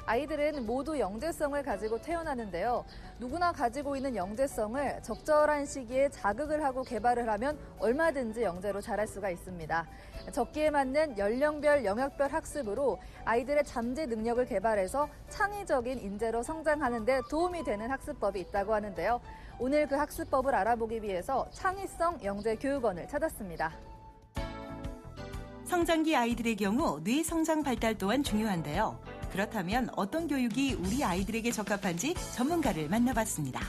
아이들은 모두 영재성을 가지고 태어나는데요. 누구나 가지고 있는 영재성을 적절한 시기에 자극을 하고 개발을 하면 얼마든지 영재로 자랄 수가 있습니다. 적기에 맞는 연령별, 영역별 학습으로 아이들의 잠재 능력을 개발해서 창의적인 인재로 성장하는 데 도움이 되는 학습법이 있다고 하는데요. 오늘 그 학습법을 알아보기 위해서 창의성 영재 교육원을 찾았습니다. 성장기 아이들의 경우 뇌 성장 발달 또한 중요한데요. 그렇다면 어떤 교육이 우리 아이들에게 적합한지 전문가를 만나봤습니다.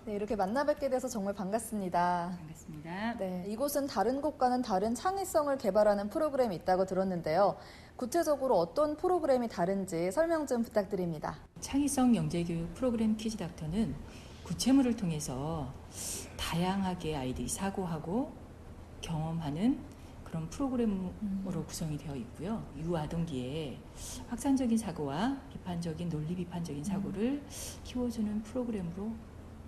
네, 이렇게 만나뵙게 돼서 정말 반갑습니다. 반갑습니다. 네, 이곳은 다른 곳과는 다른 창의성을 개발하는 프로그램이 있다고 들었는데요. 구체적으로 어떤 프로그램이 다른지 설명 좀 부탁드립니다. 창의성 영재교육 프로그램 키즈닥터는 구체물을 통해서 다양하게 아이들이 사고하고 경험하는 그런 프로그램으로 구성이 되어 있고요. 유아동기에 확산적인 사고와 비판적인 논리 비판적인 사고를 키워주는 프로그램으로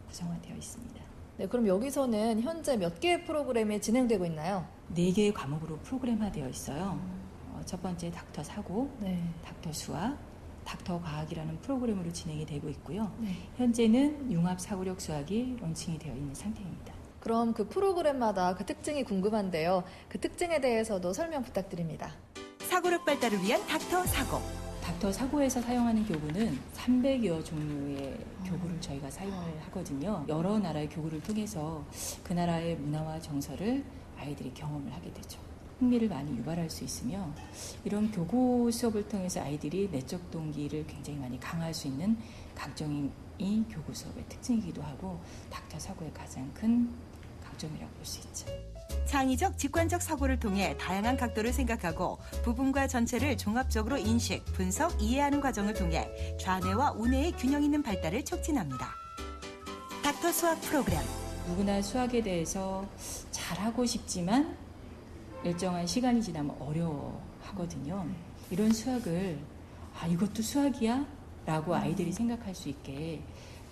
구성화되어 있습니다. 네, 그럼 여기서는 현재 몇 개의 프로그램이 진행되고 있나요? 4개의 과목으로 프로그램화되어 있어요. 첫 번째 닥터 사고, 네. 닥터 수학, 닥터 과학이라는 프로그램으로 진행이 되고 있고요. 네. 현재는 융합 사고력 수학이 론칭이 되어 있는 상태입니다. 그럼 그 프로그램마다 그 특징이 궁금한데요. 그 특징에 대해서도 설명 부탁드립니다. 사고력 발달을 위한 닥터 사고. 닥터 사고에서 사용하는 교구는 300여 종류의 교구를 저희가 사용을 하거든요. 여러 나라의 교구를 통해서 그 나라의 문화와 정서를 아이들이 경험을 하게 되죠. 흥미를 많이 유발할 수 있으며 이런 교구 수업을 통해서 아이들이 내적 동기를 굉장히 많이 강화할 수 있는 강점이 교구 수업의 특징이기도 하고 닥터 사고의 가장 큰 강점이라고 볼 수 있죠. 창의적, 직관적 사고를 통해 다양한 각도를 생각하고 부분과 전체를 종합적으로 인식, 분석, 이해하는 과정을 통해 좌뇌와 우뇌의 균형 있는 발달을 촉진합니다. 닥터 수학 프로그램. 누구나 수학에 대해서 잘하고 싶지만 일정한 시간이 지나면 어려워하거든요. 이런 수학을 이것도 수학이야? 라고 아이들이 생각할 수 있게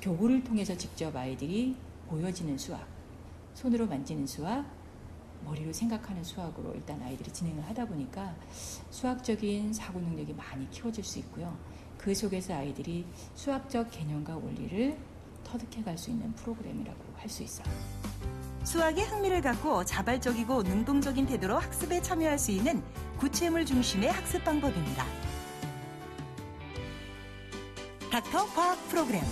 교구를 통해서 직접 아이들이 보여지는 수학, 손으로 만지는 수학, 머리로 생각하는 수학으로 일단 아이들이 진행을 하다 보니까 수학적인 사고 능력이 많이 키워질 수 있고요. 그 속에서 아이들이 수학적 개념과 원리를 터득해 갈 수 있는 프로그램이라고 할 수 있어요. 수학에 흥미를 갖고 자발적이고 능동적인 태도로 학습에 참여할 수 있는 구체물 중심의 학습 방법입니다. 닥터 과학 프로그램.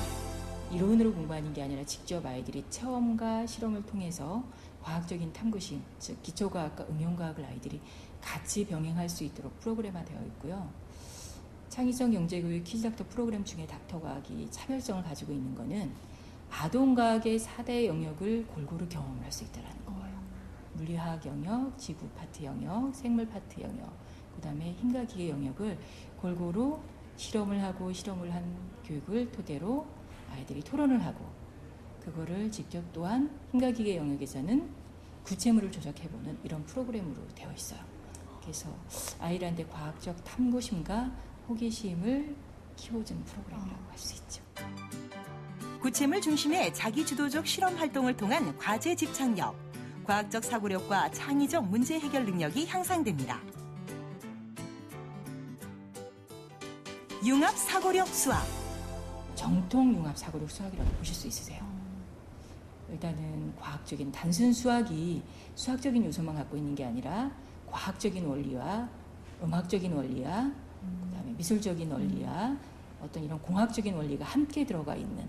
이론으로 공부하는 게 아니라 직접 아이들이 체험과 실험을 통해서 과학적인 탐구심, 즉 기초과학과 응용과학을 아이들이 같이 병행할 수 있도록 프로그램화되어 있고요. 창의성 영재교육 키즈닥터 프로그램 중에 닥터과학이 차별성을 가지고 있는 거는 아동과학의 4대 영역을 골고루 경험을 할 수 있다는 거예요. 물리화학 영역, 지구 파트 영역, 생물 파트 영역, 그 다음에 힘과 기계 영역을 골고루 실험을 하고 실험을 한 교육을 토대로 아이들이 토론을 하고 그거를 직접 또한 힘과 기계 영역에서는 구체물을 조작해보는 이런 프로그램으로 되어 있어요. 그래서 아이들한테 과학적 탐구심과 호기심을 키워주는 프로그램이라고 할 수 있죠. 구체물 중심의 자기주도적 실험 활동을 통한 과제 집착력, 과학적 사고력과 창의적 문제 해결 능력이 향상됩니다. 융합 사고력 수학. 정통 융합 사고력 수학이라고 보실 수 있으세요. 일단은 과학적인 단순 수학이 수학적인 요소만 갖고 있는 게 아니라 과학적인 원리와 음악적인 원리와 그다음에 미술적인 원리와 어떤 이런 공학적인 원리가 함께 들어가 있는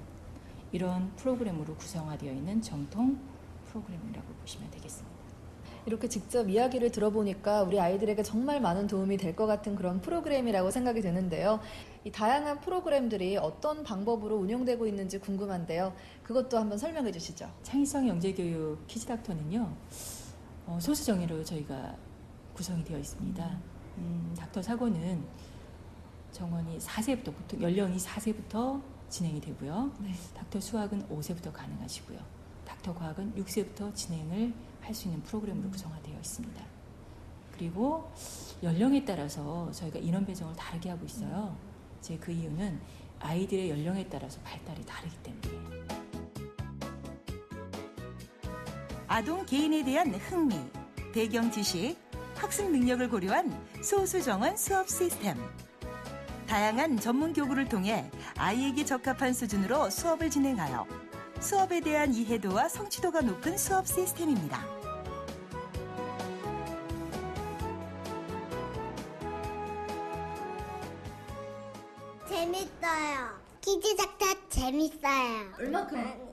이런 프로그램으로 구성화되어 있는 정통 프로그램이라고 보시면 되겠습니다. 이렇게 직접 이야기를 들어보니까 우리 아이들에게 정말 많은 도움이 될 것 같은 그런 프로그램이라고 생각이 되는데요. 이 다양한 프로그램들이 어떤 방법으로 운영되고 있는지 궁금한데요. 그것도 한번 설명해 주시죠. 창의성 영재교육 키즈닥터는요. 소수 정예로 저희가 구성이 되어 있습니다. 닥터 사고는 정원이 4세부터 보통 연령이 4세부터 진행이 되고요. 네. 닥터 수학은 5세부터 가능하시고요. 닥터 과학은 6세부터 진행을 할 수 있는 프로그램으로 구성화되어 있습니다. 그리고 연령에 따라서 저희가 인원 배정을 다르게 하고 있어요. 이제 그 이유는 아이들의 연령에 따라서 발달이 다르기 때문이에요. 아동 개인에 대한 흥미, 배경 지식, 학습 능력을 고려한 소수정원 수업 시스템. 다양한 전문 교구를 통해 아이에게 적합한 수준으로 수업을 진행하여 수업에 대한 이해도와 성취도가 높은 수업 시스템입니다. 재밌어요. 키즈 작다 재밌어요. 얼마큼?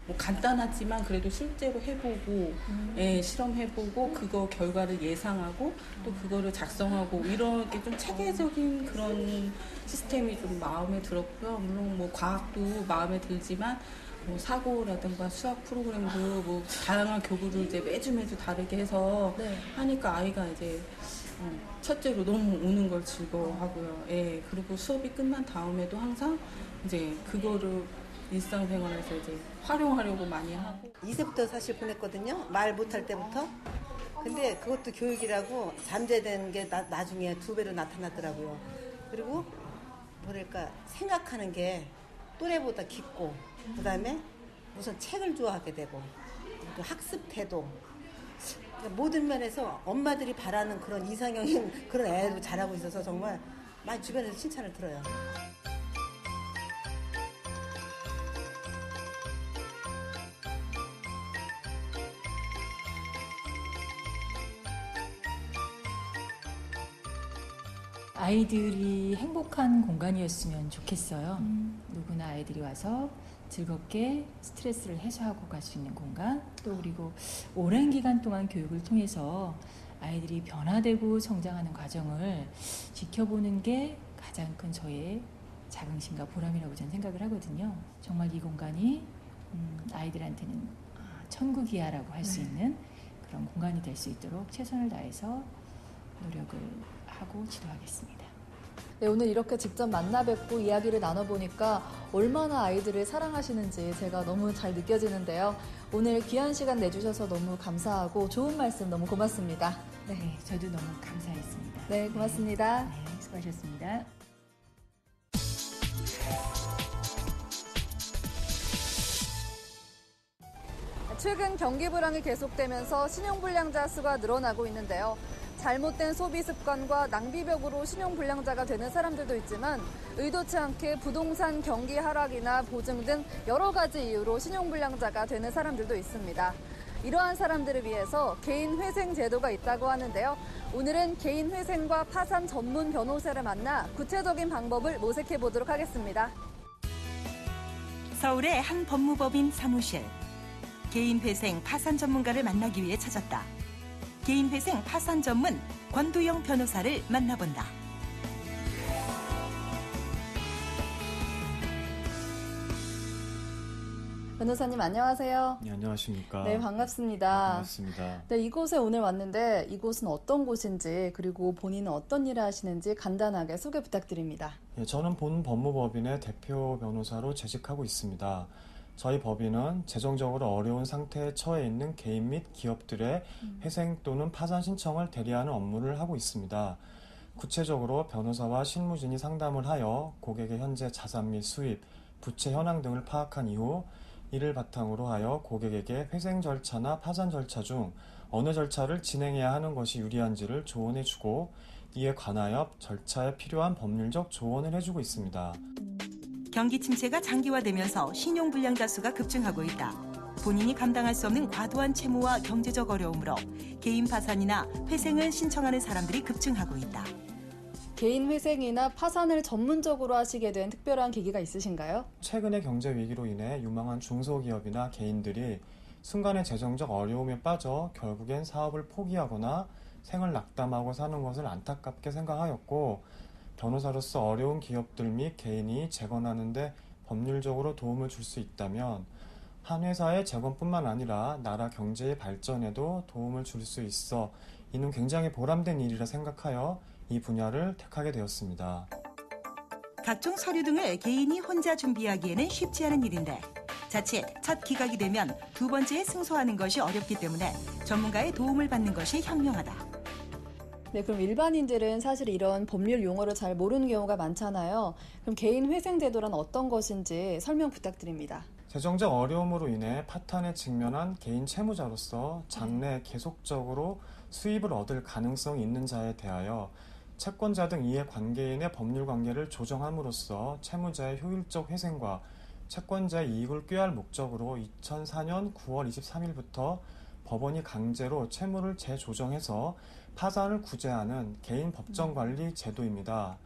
뭐 간단하지만 그래도 실제로 해보고 예, 실험해보고 그거 결과를 예상하고 또 그거를 작성하고 이런 게 좀 체계적인 그런 시스템이 좀 마음에 들었고요. 물론 뭐 과학도 마음에 들지만 뭐 사고라든가 수학 프로그램도 뭐 다양한 교구를 이제 매주 다르게 해서 네. 하니까 아이가 이제 첫째로 너무 오는 걸 즐거워하고요. 예, 그리고 수업이 끝난 다음에도 항상 이제 그거를 일상생활에서 이제 활용하려고 많이 하고. 2세부터 사실 보냈거든요. 말 못할 때부터. 근데 그것도 교육이라고 잠재된 게 나중에 2배로 나타나더라고요. 그리고 뭐랄까 생각하는 게 또래보다 깊고 그다음에 우선 책을 좋아하게 되고 또 학습 태도 그러니까 모든 면에서 엄마들이 바라는 그런 이상형인 그런 애로 자라고 있어서 정말 많이 주변에서 칭찬을 들어요. 아이들이 행복한 공간이었으면 좋겠어요. 누구나 아이들이 와서 즐겁게 스트레스를 해소하고 갈 수 있는 공간, 또 그리고 오랜 기간 동안 교육을 통해서 아이들이 변화되고 성장하는 과정을 지켜보는 게 가장 큰 저의 자긍심과 보람이라고 저는 생각을 하거든요. 정말 이 공간이 아이들한테는 천국이야라고 할 수 있는 그런 공간이 될 수 있도록 최선을 다해서 노력을 하고 지도하겠습니다. 네, 오늘 이렇게 직접 만나 뵙고 이야기를 나눠보니까 얼마나 아이들을 사랑하시는지 제가 너무 잘 느껴지는데요. 오늘 귀한 시간 내주셔서 너무 감사하고 좋은 말씀 너무 고맙습니다. 네, 저도 너무 감사했습니다. 네, 고맙습니다. 네, 수고하셨습니다. 최근 경기 불황이 계속되면서 신용불량자 수가 늘어나고 있는데요. 잘못된 소비 습관과 낭비벽으로 신용불량자가 되는 사람들도 있지만 의도치 않게 부동산 경기 하락이나 보증 등 여러 가지 이유로 신용불량자가 되는 사람들도 있습니다. 이러한 사람들을 위해서 개인회생 제도가 있다고 하는데요. 오늘은 개인회생과 파산 전문 변호사를 만나 구체적인 방법을 모색해 보도록 하겠습니다. 서울의 한 법무법인 사무실. 개인회생 파산 전문가를 만나기 위해 찾았다. 개인회생 파산 전문 권두영 변호사를 만나본다. 변호사님 안녕하세요. 네, 안녕하십니까. 네, 반갑습니다. 반갑습니다. 네, 이곳에 오늘 왔는데 이곳은 어떤 곳인지 그리고 본인은 어떤 일을 하시는지 간단하게 소개 부탁드립니다. 예, 저는 본 법무법인의 대표 변호사로 재직하고 있습니다. 저희 법인은 재정적으로 어려운 상태에 처해 있는 개인 및 기업들의 회생 또는 파산 신청을 대리하는 업무를 하고 있습니다. 구체적으로 변호사와 실무진이 상담을 하여 고객의 현재 자산 및 수입, 부채 현황 등을 파악한 이후 이를 바탕으로 하여 고객에게 회생 절차나 파산 절차 중 어느 절차를 진행해야 하는 것이 유리한지를 조언해주고 이에 관하여 절차에 필요한 법률적 조언을 해주고 있습니다. 경기 침체가 장기화되면서 신용불량자 수가 급증하고 있다. 본인이 감당할 수 없는 과도한 채무와 경제적 어려움으로 개인 파산이나 회생을 신청하는 사람들이 급증하고 있다. 개인 회생이나 파산을 전문적으로 하시게 된 특별한 계기가 있으신가요? 최근의 경제 위기로 인해 유망한 중소기업이나 개인들이 순간의 재정적 어려움에 빠져 결국엔 사업을 포기하거나 생을 낙담하고 사는 것을 안타깝게 생각하였고 변호사로서 어려운 기업들 및 개인이 재건하는 데 법률적으로 도움을 줄 수 있다면 한 회사의 재건뿐만 아니라 나라 경제의 발전에도 도움을 줄 수 있어 이는 굉장히 보람된 일이라 생각하여 이 분야를 택하게 되었습니다. 각종 서류 등을 개인이 혼자 준비하기에는 쉽지 않은 일인데 자칫 첫 기각이 되면 두 번째에 승소하는 것이 어렵기 때문에 전문가의 도움을 받는 것이 현명하다. 네, 그럼 일반인들은 사실 이런 법률 용어를 잘 모르는 경우가 많잖아요. 그럼 개인 회생 제도란 어떤 것인지 설명 부탁드립니다. 재정적 어려움으로 인해 파탄에 직면한 개인 채무자로서 장래 계속적으로 수입을 얻을 가능성이 있는 자에 대하여 채권자 등 이해 관계인의 법률 관계를 조정함으로써 채무자의 효율적 회생과 채권자의 이익을 꾀할 목적으로 2004년 9월 23일부터 법원이 강제로 채무를 재조정해서 파산을 구제하는 개인 법정관리 제도입니다.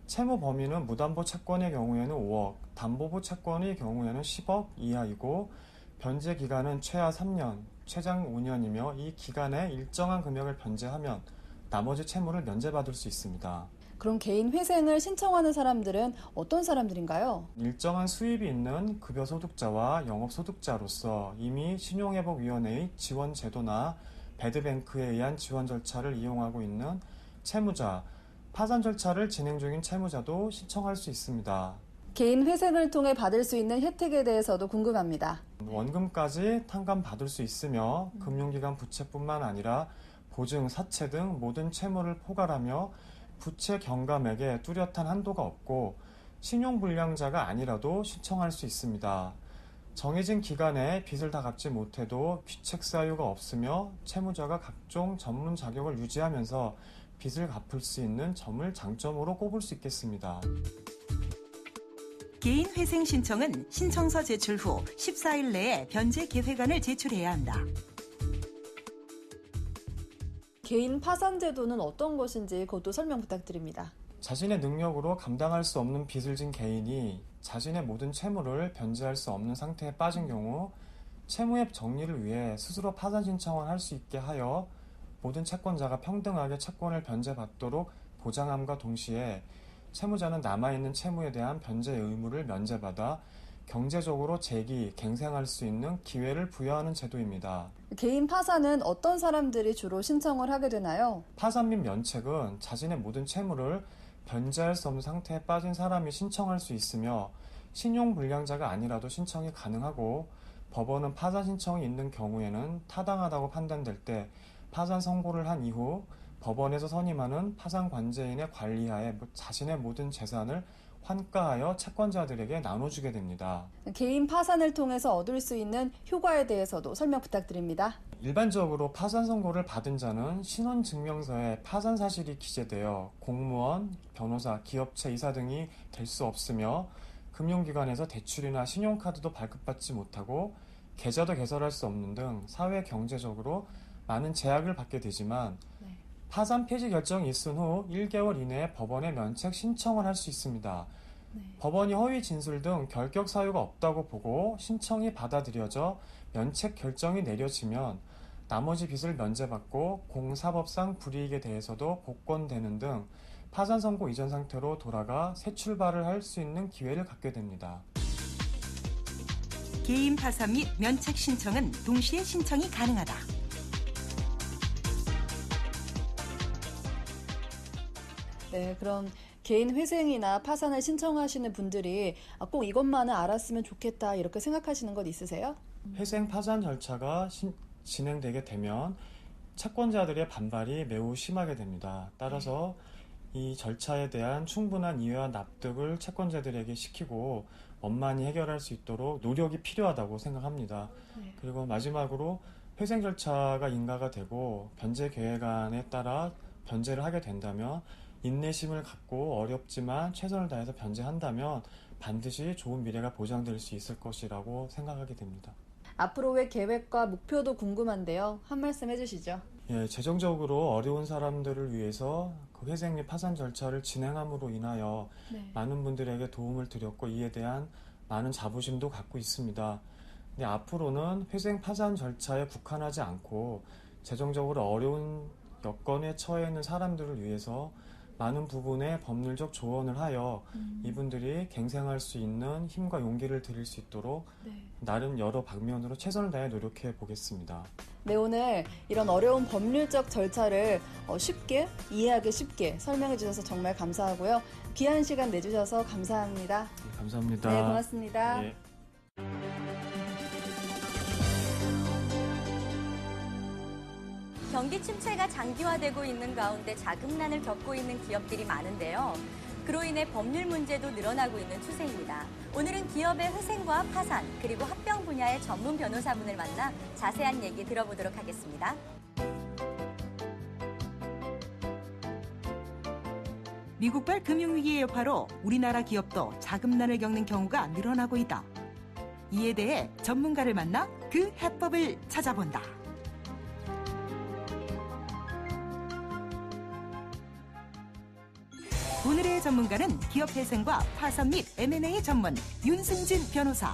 채무 범위는 무담보 채권의 경우에는 5억, 담보부 채권의 경우에는 10억 이하이고 변제 기간은 최하 3년, 최장 5년이며 이 기간에 일정한 금액을 변제하면 나머지 채무를 면제받을 수 있습니다. 그럼 개인 회생을 신청하는 사람들은 어떤 사람들인가요? 일정한 수입이 있는 급여소득자와 영업소득자로서 이미 신용회복위원회의 지원 제도나 배드뱅크에 의한 지원 절차를 이용하고 있는 채무자, 파산 절차를 진행 중인 채무자도 신청할 수 있습니다. 개인 회생을 통해 받을 수 있는 혜택에 대해서도 궁금합니다. 원금까지 탕감받을 수 있으며 금융기관 부채뿐만 아니라 보증, 사채 등 모든 채무를 포괄하며 부채 경감액에 뚜렷한 한도가 없고 신용불량자가 아니라도 신청할 수 있습니다. 정해진 기간에 빚을 다 갚지 못해도 귀책 사유가 없으며 채무자가 각종 전문 자격을 유지하면서 빚을 갚을 수 있는 점을 장점으로 꼽을 수 있겠습니다. 개인 회생 신청은 신청서 제출 후 14일 내에 변제 계획안을 제출해야 한다. 개인 파산 제도는 어떤 것인지 그것도 설명 부탁드립니다. 자신의 능력으로 감당할 수 없는 빚을 진 개인이 자신의 모든 채무를 변제할 수 없는 상태에 빠진 경우 채무의 정리를 위해 스스로 파산 신청을 할 수 있게 하여 모든 채권자가 평등하게 채권을 변제받도록 보장함과 동시에 채무자는 남아있는 채무에 대한 변제 의무를 면제받아 경제적으로 갱생할 수 있는 기회를 부여하는 제도입니다. 개인 파산은 어떤 사람들이 주로 신청을 하게 되나요? 파산 및 면책은 자신의 모든 채무를 변제할 수 없는 상태에 빠진 사람이 신청할 수 있으며 신용불량자가 아니라도 신청이 가능하고 법원은 파산 신청이 있는 경우에는 타당하다고 판단될 때 파산 선고를 한 이후 법원에서 선임하는 파산 관제인의 관리하에 자신의 모든 재산을 환가하여 채권자들에게 나눠주게 됩니다. 개인 파산을 통해서 얻을 수 있는 효과에 대해서도 설명 부탁드립니다. 일반적으로 파산 선고를 받은 자는 신원증명서에 파산 사실이 기재되어 공무원, 변호사, 기업체 이사 등이 될 수 없으며 금융기관에서 대출이나 신용카드도 발급받지 못하고 계좌도 개설할 수 없는 등 사회 경제적으로 많은 제약을 받게 되지만 파산 폐지 결정이 있은 후 1개월 이내에 법원에 면책 신청을 할 수 있습니다. 법원이 허위 진술 등 결격 사유가 없다고 보고 신청이 받아들여져 면책 결정이 내려지면 나머지 빚을 면제받고 공사법상 불이익에 대해서도 복권되는 등 파산 선고 이전 상태로 돌아가 새 출발을 할 수 있는 기회를 갖게 됩니다. 개인 파산 및 면책 신청은 동시에 신청이 가능하다. 네, 그럼 개인 회생이나 파산을 신청하시는 분들이 꼭 이것만은 알았으면 좋겠다 이렇게 생각하시는 것 있으세요? 회생 파산 절차가 진행되게 되면 채권자들의 반발이 매우 심하게 됩니다. 따라서 이 절차에 대한 충분한 이해와 납득을 채권자들에게 시키고 원만히 해결할 수 있도록 노력이 필요하다고 생각합니다. 그리고 마지막으로 회생 절차가 인가가 되고 변제 계획안에 따라 변제를 하게 된다면 인내심을 갖고 어렵지만 최선을 다해서 변제한다면 반드시 좋은 미래가 보장될 수 있을 것이라고 생각하게 됩니다. 앞으로의 계획과 목표도 궁금한데요. 한 말씀 해주시죠. 예, 재정적으로 어려운 사람들을 위해서 그 회생 및 파산 절차를 진행함으로 인하여 많은 분들에게 도움을 드렸고 이에 대한 많은 자부심도 갖고 있습니다. 근데 앞으로는 회생 파산 절차에 국한하지 않고 재정적으로 어려운 여건에 처해 있는 사람들을 위해서 많은 부분의 법률적 조언을 하여 이분들이 갱생할 수 있는 힘과 용기를 드릴 수 있도록 나름 여러 방면으로 최선을 다해 노력해 보겠습니다. 네, 오늘 이런 어려운 법률적 절차를 쉽게, 이해하기 쉽게 설명해 주셔서 정말 감사하고요. 귀한 시간 내주셔서 감사합니다. 네, 감사합니다. 네, 고맙습니다. 예. 경기 침체가 장기화되고 있는 가운데 자금난을 겪고 있는 기업들이 많은데요. 그로 인해 법률 문제도 늘어나고 있는 추세입니다. 오늘은 기업의 회생과 파산, 그리고 합병 분야의 전문 변호사분을 만나 자세한 얘기 들어보도록 하겠습니다. 미국발 금융위기의 여파로 우리나라 기업도 자금난을 겪는 경우가 늘어나고 있다. 이에 대해 전문가를 만나 그 해법을 찾아본다. 오늘의 전문가는 기업 회생과 파산 및 M&A 전문 윤승진 변호사.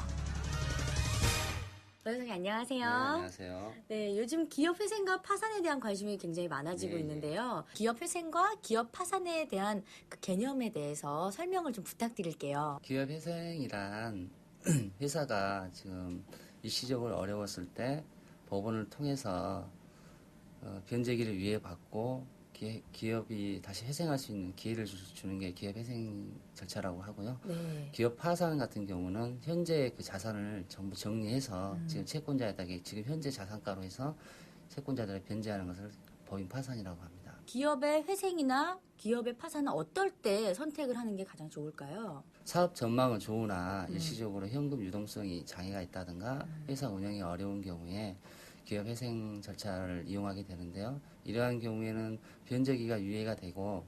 변호사님 안녕하세요. 네, 안녕하세요. 네, 요즘 기업 회생과 파산에 대한 관심이 굉장히 많아지고 네, 있는데요. 기업 회생과 기업 파산에 대한 그 개념에 대해서 설명을 좀 부탁드릴게요. 기업 회생이란 회사가 지금 일시적으로 어려웠을 때 법원을 통해서 변제기를 위해받고 기업이 다시 회생할 수 있는 기회를 주는 게 기업 회생 절차라고 하고요. 네. 기업 파산 같은 경우는 현재 그 자산을 전부 정리해서 지금 채권자에게 지금 현재 자산가로 해서 채권자들을 변제하는 것을 법인 파산이라고 합니다. 기업의 회생이나 기업의 파산은 어떨 때 선택을 하는 게 가장 좋을까요? 사업 전망은 좋으나 일시적으로 현금 유동성이 장애가 있다든가 회사 운영이 어려운 경우에 기업 회생 절차를 이용하게 되는데요. 이러한 경우에는 변제기가 유예가 되고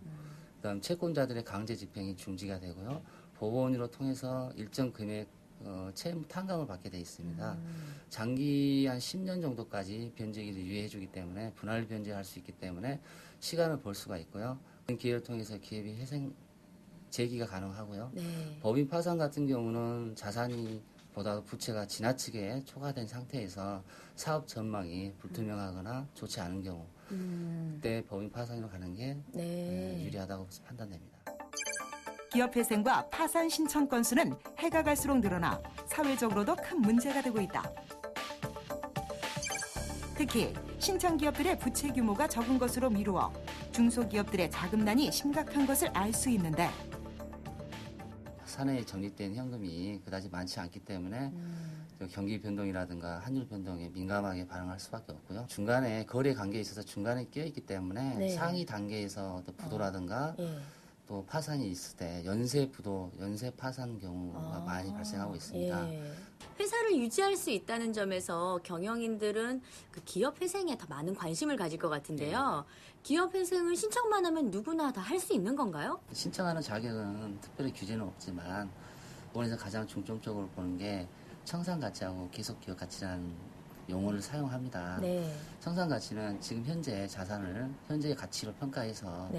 그다음 채권자들의 강제 집행이 중지가 되고요. 법원으로 통해서 일정 금액 채무 탕감을 받게 돼 있습니다. 장기 한 10년 정도까지 변제기를 유예해 주기 때문에 분할 변제할 수 있기 때문에 시간을 벌 수가 있고요. 기회를 통해서 기업이 회생 재기가 가능하고요. 네. 법인 파산 같은 경우는 자산이 보다 부채가 지나치게 초과된 상태에서 사업 전망이 불투명하거나 좋지 않은 경우 그때 법인 파산으로 가는 게 유리하다고 판단됩니다. 기업 회생과 파산 신청 건수는 해가 갈수록 늘어나 사회적으로도 큰 문제가 되고 있다. 특히 신청 기업들의 부채 규모가 적은 것으로 미루어 중소기업들의 자금난이 심각한 것을 알 수 있는데 사내에 적립된 현금이 그다지 많지 않기 때문에 경기 변동이라든가 환율 변동에 민감하게 반응할 수밖에 없고요. 중간에 거래 관계에 있어서 중간에 끼어있기 때문에 네. 상위 단계에서 또 부도라든가 또 파산이 있을 때 연쇄 부도, 연쇄 파산 경우가 많이 발생하고 있습니다. 예. 회사를 유지할 수 있다는 점에서 경영인들은 그 기업 회생에 더 많은 관심을 가질 것 같은데요. 기업 회생을 신청만 하면 누구나 다 할 수 있는 건가요? 신청하는 자격은 특별히 규제는 없지만 법원에서 가장 중점적으로 보는 게 청산가치하고 계속기업가치라는 용어를 사용합니다. 네. 청산가치는 지금 현재 자산을 현재의 가치로 평가해서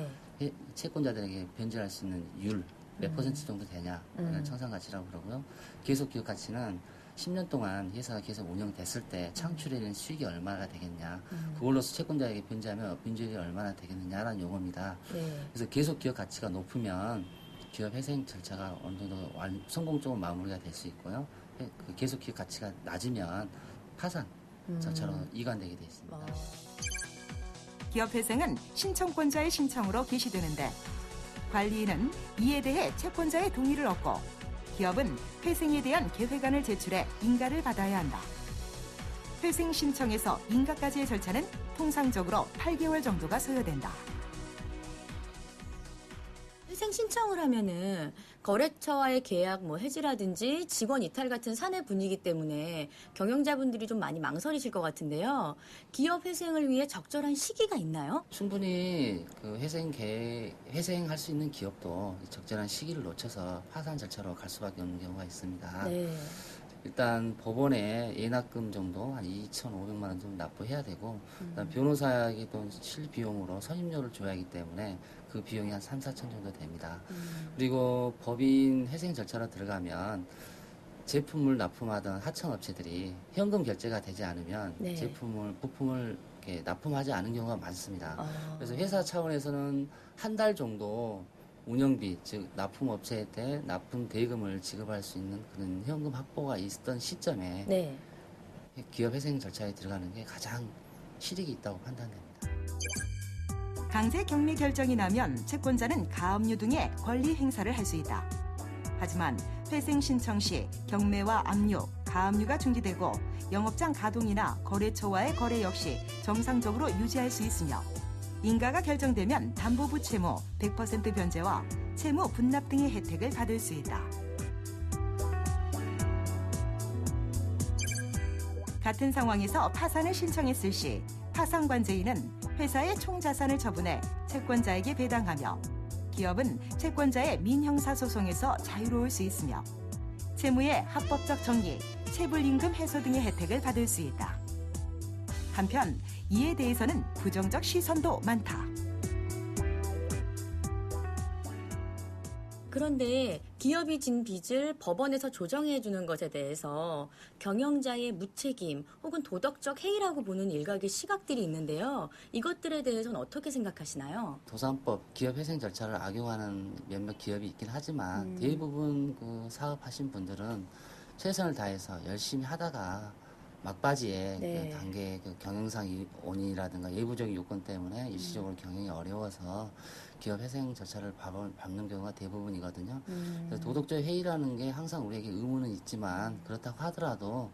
채권자들에게 변제할 수 있는 율 몇 퍼센트 정도 되냐 이걸 청산가치라고 그러고요. 계속기업가치는 10년 동안 회사가 계속 운영됐을 때 창출되는 수익이 얼마나 되겠냐 그걸로서 채권자에게 변제하면 변제율이 얼마나 되겠느냐라는 용어입니다. 네. 그래서 계속기업가치가 높으면 기업 회생 절차가 어느 정도 성공적으로 마무리가 될 수 있고요. 그 계속기업가치가 낮으면 파산 절차로 이관되게 되어 있습니다. 기업 회생은 신청권자의 신청으로 개시되는데 관리인은 이에 대해 채권자의 동의를 얻고 기업은 회생에 대한 계획안을 제출해 인가를 받아야 한다. 회생 신청에서 인가까지의 절차는 통상적으로 8개월 정도가 소요된다. 회생 신청을 하면은 거래처와의 계약 해지라든지 직원 이탈 같은 사내 분위기 때문에 경영자분들이 좀 많이 망설이실 것 같은데요. 기업 회생을 위해 적절한 시기가 있나요? 충분히 그 회생할 수 있는 기업도 적절한 시기를 놓쳐서 파산 절차로 갈 수밖에 없는 경우가 있습니다. 네. 일단 법원에 예납금 정도 한 2,500만 원 정도 납부해야 되고 그다음 변호사에게 또 실비용으로 선임료를 줘야 하기 때문에 그 비용이 한 3, 4천 정도 됩니다. 그리고 법인 회생 절차로 들어가면 제품을 납품하던 하청업체들이 현금 결제가 되지 않으면 부품을 이렇게 납품하지 않은 경우가 많습니다. 그래서 회사 차원에서는 한 달 정도 운영비, 즉 납품업체한테 납품 대금을 지급할 수 있는 그런 현금 확보가 있었던 시점에 기업 회생 절차에 들어가는 게 가장 실익이 있다고 판단됩니다. 강제 격리 결정이 나면 채권자는 가압류 등의 권리 행사를 할 수 있다. 하지만 회생 신청 시 경매와 압류, 가압류가 중지되고 영업장 가동이나 거래처와의 거래 역시 정상적으로 유지할 수 있으며 인가가 결정되면 담보부 채무 100% 변제와 채무 분납 등의 혜택을 받을 수 있다. 같은 상황에서 파산을 신청했을 시 파산관제인은 회사의 총 자산을 처분해 채권자에게 배당하며 기업은 채권자의 민형사소송에서 자유로울 수 있으며 채무의 합법적 정리, 체불임금 해소 등의 혜택을 받을 수 있다. 한편 이에 대해서는 부정적 시선도 많다. 그런데 기업이 진 빚을 법원에서 조정해 주는 것에 대해서 경영자의 무책임 혹은 도덕적 해이라고 보는 일각의 시각들이 있는데요. 이것들에 대해서는 어떻게 생각하시나요? 도산법 기업회생 절차를 악용하는 몇몇 기업이 있긴 하지만 대부분 그 사업하신 분들은 최선을 다해서 열심히 하다가 막바지에 네. 그 단계 그 경영상 원인이라든가 예부적인 요건 때문에 일시적으로 경영이 어려워서 기업 회생 절차를 밟는 경우가 대부분이거든요. 그래서 도덕적 해이라는 게 항상 우리에게 의무는 있지만 그렇다고 하더라도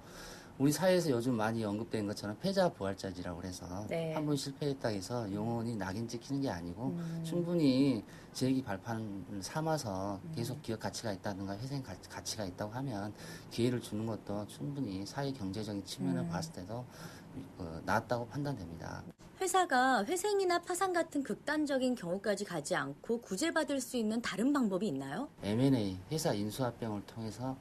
우리 사회에서 요즘 많이 언급된 것처럼 패자부활자지라고 그래서 네. 한 번 실패했다 해서 영원히 낙인 찍히는 게 아니고 충분히 재기 발판을 삼아서 계속 기업 가치가 있다든가 회생 가치가 있다고 하면 기회를 주는 것도 충분히 사회 경제적인 측면을 봤을 때도 낫다고 판단됩니다. 회사가 회생이나 파산 같은 극단적인 경우까지 가지 않고 구제받을 수 있는 다른 방법이 있나요? M&A 회사 인수합병을 통해서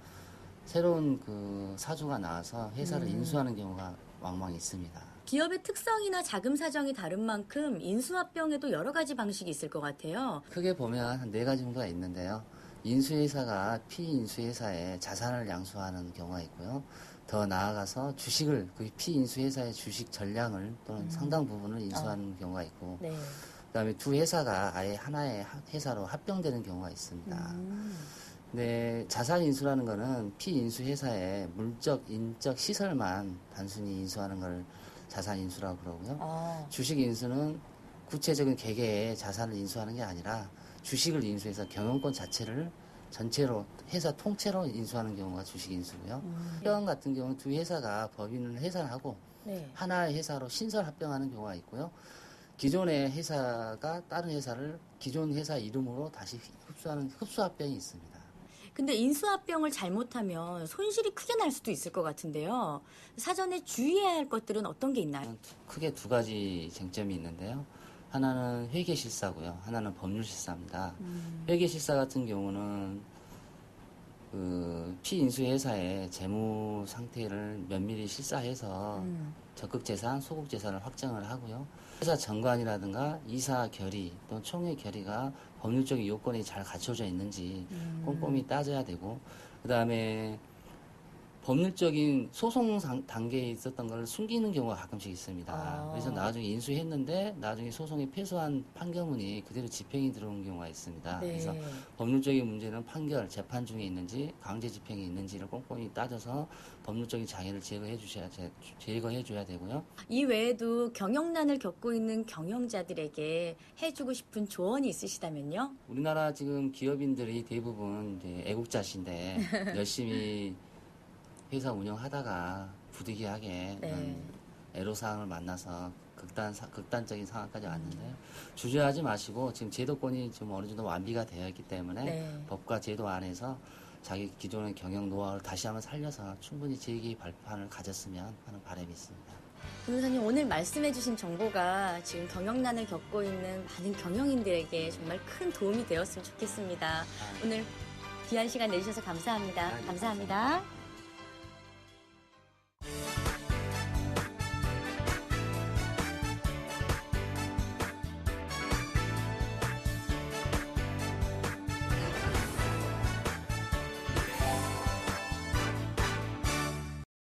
새로운 그 사주가 나와서 회사를 인수하는 경우가 왕왕 있습니다. 기업의 특성이나 자금 사정이 다른 만큼 인수합병에도 여러 가지 방식이 있을 것 같아요. 크게 보면 한 4가지 정도가 있는데요. 인수회사가 피인수회사에 자산을 양수하는 경우가 있고요. 더 나아가서 주식을 그 피인수회사의 주식 전량을 또는 상당 부분을 인수하는 경우가 있고 네. 그다음에 두 회사가 아예 하나의 회사로 합병되는 경우가 있습니다. 네, 자산 인수라는 거는 피인수 회사의 물적, 인적 시설만 단순히 인수하는 걸 자산 인수라고 그러고요. 주식 인수는 구체적인 개개의 자산을 인수하는 게 아니라 주식을 인수해서 경영권 자체를 전체로 회사 통째로 인수하는 경우가 주식 인수고요. 합병 같은 경우는 두 회사가 법인을 해산하고 네. 하나의 회사로 신설 합병하는 경우가 있고요. 기존의 회사가 다른 회사를 기존 회사 이름으로 다시 흡수하는 흡수합병이 있습니다. 근데 인수합병을 잘못하면 손실이 크게 날 수도 있을 것 같은데요. 사전에 주의해야 할 것들은 어떤 게 있나요? 크게 2가지 쟁점이 있는데요. 하나는 회계실사고요. 하나는 법률실사입니다. 회계실사 같은 경우는 그 피인수회사의 재무 상태를 면밀히 실사해서 적극재산, 소극재산을 확정을 하고요. 회사 정관이라든가 이사 결의 또는 총회 결의가 법률적인 요건이 잘 갖춰져 있는지 꼼꼼히 따져야 되고 그다음에 법률적인 소송 단계에 있었던 걸 숨기는 경우가 가끔씩 있습니다. 그래서 나중에 인수했는데 나중에 소송에 패소한 판결문이 그대로 집행이 들어온 경우가 있습니다. 네. 그래서 법률적인 문제는 판결, 재판 중에 있는지 강제 집행이 있는지를 꼼꼼히 따져서 법률적인 장애를 제거해 줘야 되고요. 이 외에도 경영난을 겪고 있는 경영자들에게 해주고 싶은 조언이 있으시다면요? 우리나라 지금 기업인들이 대부분 이제 애국자신데 열심히 회사 운영하다가 부득이하게 애로사항을 만나서 극단적인 상황까지 왔는데요. 주저하지 마시고 지금 제도권이 좀 어느 정도 완비가 되어 있기 때문에 법과 제도 안에서 자기 기존의 경영 노하우를 다시 한번 살려서 충분히 재기 발판을 가졌으면 하는 바람이 있습니다. 변호사님, 오늘 말씀해주신 정보가 지금 경영난을 겪고 있는 많은 경영인들에게 정말 큰 도움이 되었으면 좋겠습니다. 오늘 귀한 시간 내주셔서 감사합니다. 감사합니다.